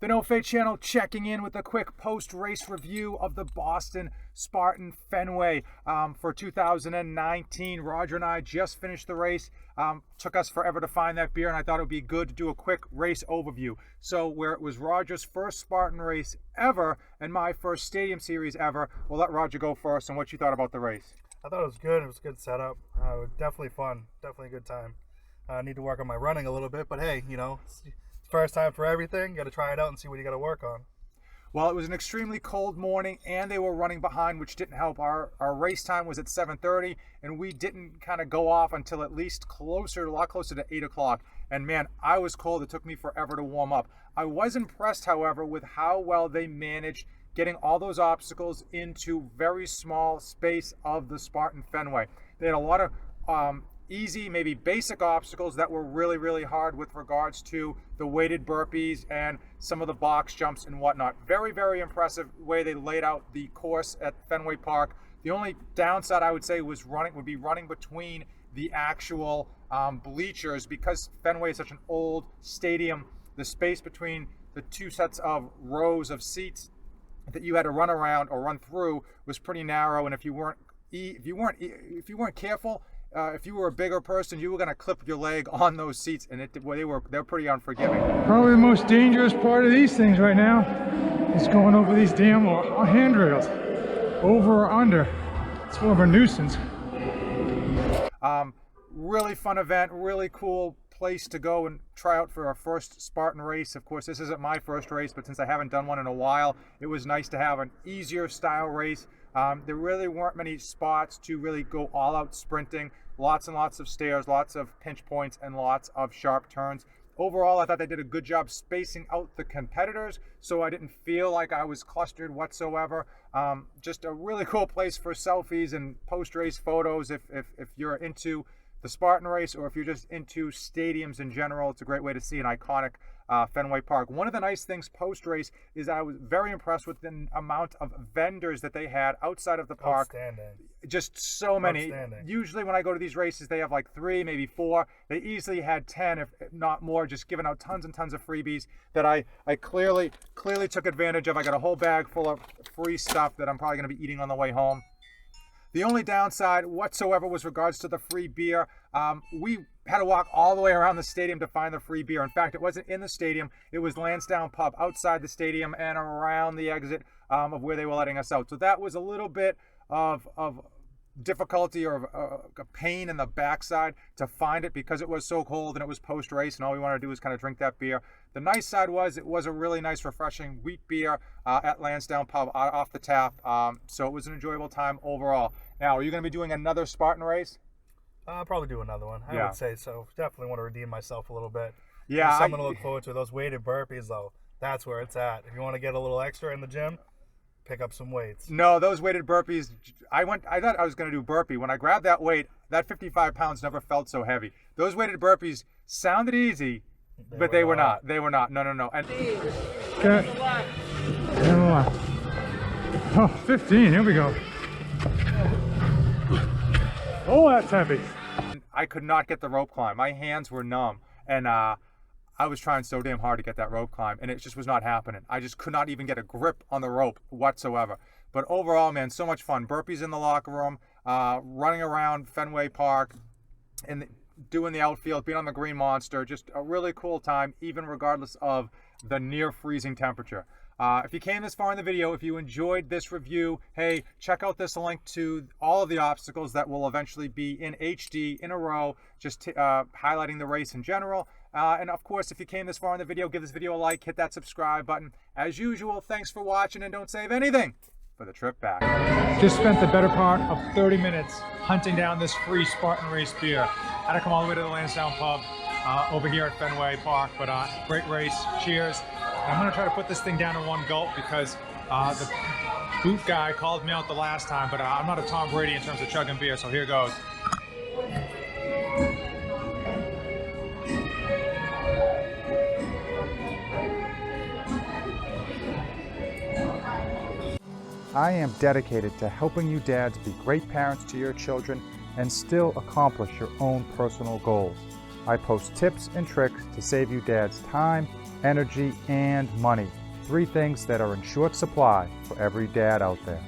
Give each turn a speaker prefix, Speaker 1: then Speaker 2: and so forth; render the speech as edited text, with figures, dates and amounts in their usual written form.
Speaker 1: The No Fate channel checking in with a quick post-race review of the Boston Spartan Fenway for 2019. Roger and I just finished the race. Took us forever to find that beer, and I thought it would be good to do a quick race overview. So where it was Roger's first Spartan race ever and my first Stadium Series ever, we'll let Roger go first and what you thought about the race.
Speaker 2: I thought it was good. It was a good setup. Definitely fun. Definitely a good time. I need to work on my running a little bit, but hey, you know, it's first time for everything. Got to try it out and see what you got to work on.
Speaker 1: Well, it was an extremely cold morning, and they were running behind, which didn't help. Our race time was at 7:30, and we didn't kind of go off until at least a lot closer to 8 o'clock. And man, I was cold. It took me forever to warm up. I was impressed, however, with how well they managed getting all those obstacles into very small space of the Spartan Fenway. They had a lot of easy, maybe basic obstacles that were really, really hard with regards to the weighted burpees and some of the box jumps and whatnot. Very, very impressive way they laid out the course at Fenway Park. The only downside I would say would be running between the actual bleachers, because Fenway is such an old stadium. The space between the two sets of rows of seats that you had to run around or run through was pretty narrow, and if you weren't careful, if you were a bigger person, you were going to clip your leg on those seats, and they're pretty unforgiving.
Speaker 3: Probably the most dangerous part of these things right now is going over these damn handrails, over or under. It's more of a nuisance.
Speaker 1: Really fun event, really cool place to go and try out for our first Spartan race. Of course, this isn't my first race, but since I haven't done one in a while, it was nice to have an easier style race. There really weren't many spots to really go all out sprinting. Lots and lots of stairs, lots of pinch points, and lots of sharp turns. Overall, I thought they did a good job spacing out the competitors, so I didn't feel like I was clustered whatsoever. Just a really cool place for selfies and post-race photos if you're into the Spartan race, or if you're just into stadiums in general. It's a great way to see an iconic Fenway Park. One of the nice things post-race is I was very impressed with the amount of vendors that they had outside of the park.
Speaker 2: Outstanding.
Speaker 1: Just so many. Usually when I go to these races, they have like 3, maybe 4. They easily had 10, if not more, just giving out tons and tons of freebies that I clearly took advantage of. I got a whole bag full of free stuff that I'm probably going to be eating on the way home. The only downside whatsoever was regards to the free beer. We had to walk all the way around the stadium to find the free beer. In fact, it wasn't in the stadium. It was Lansdowne Pub outside the stadium and around the exit of where they were letting us out. So that was a little bit of difficulty or a pain in the backside to find it, because it was so cold and it was post-race and all we wanted to do was kind of drink that beer. The nice side was it was a really nice, refreshing wheat beer at Lansdowne Pub off the tap. So it was an enjoyable time overall. Now, are you going to be doing another Spartan race?
Speaker 2: I'll probably do another one. I would say so. Definitely want to redeem myself a little bit.
Speaker 1: Yeah.
Speaker 2: There's something to look forward to. Those weighted burpees, though, that's where it's at. If you want to get a little extra in the gym, pick up some weights.
Speaker 1: No, those weighted burpees, I thought I was going to do burpee. When I grabbed that weight, that 55 pounds never felt so heavy. Those weighted burpees sounded easy, but they were not. They were not. No. And
Speaker 3: Okay. Oh, 15. Here we go. Oh, that's heavy.
Speaker 1: I could not get the rope climb. My hands were numb, and I was trying so damn hard to get that rope climb, and it just was not happening. I just could not even get a grip on the rope whatsoever. But overall, man, so much fun. Burpees in the locker room, running around Fenway Park, and doing the outfield, being on the Green Monster. Just a really cool time, even regardless of the near freezing temperature. If you came this far in the video, if you enjoyed this review, hey, check out this link to all of the obstacles that will eventually be in HD in a row, just highlighting the race in general. And of course, if you came this far in the video, give this video a like, hit that subscribe button. As usual, thanks for watching, and don't save anything for the trip back.
Speaker 3: Just spent the better part of 30 minutes hunting down this free Spartan race beer. Had to come all the way to the Lansdowne Pub over here at Fenway Park, but great race. Cheers. I'm going to try to put this thing down in one gulp, because the boot guy called me out the last time, but I'm not a Tom Brady in terms of chugging beer, so here goes.
Speaker 1: I am dedicated to helping you dads be great parents to your children and still accomplish your own personal goals. I post tips and tricks to save you dads time, energy, and money. 3 things that are in short supply for every dad out there.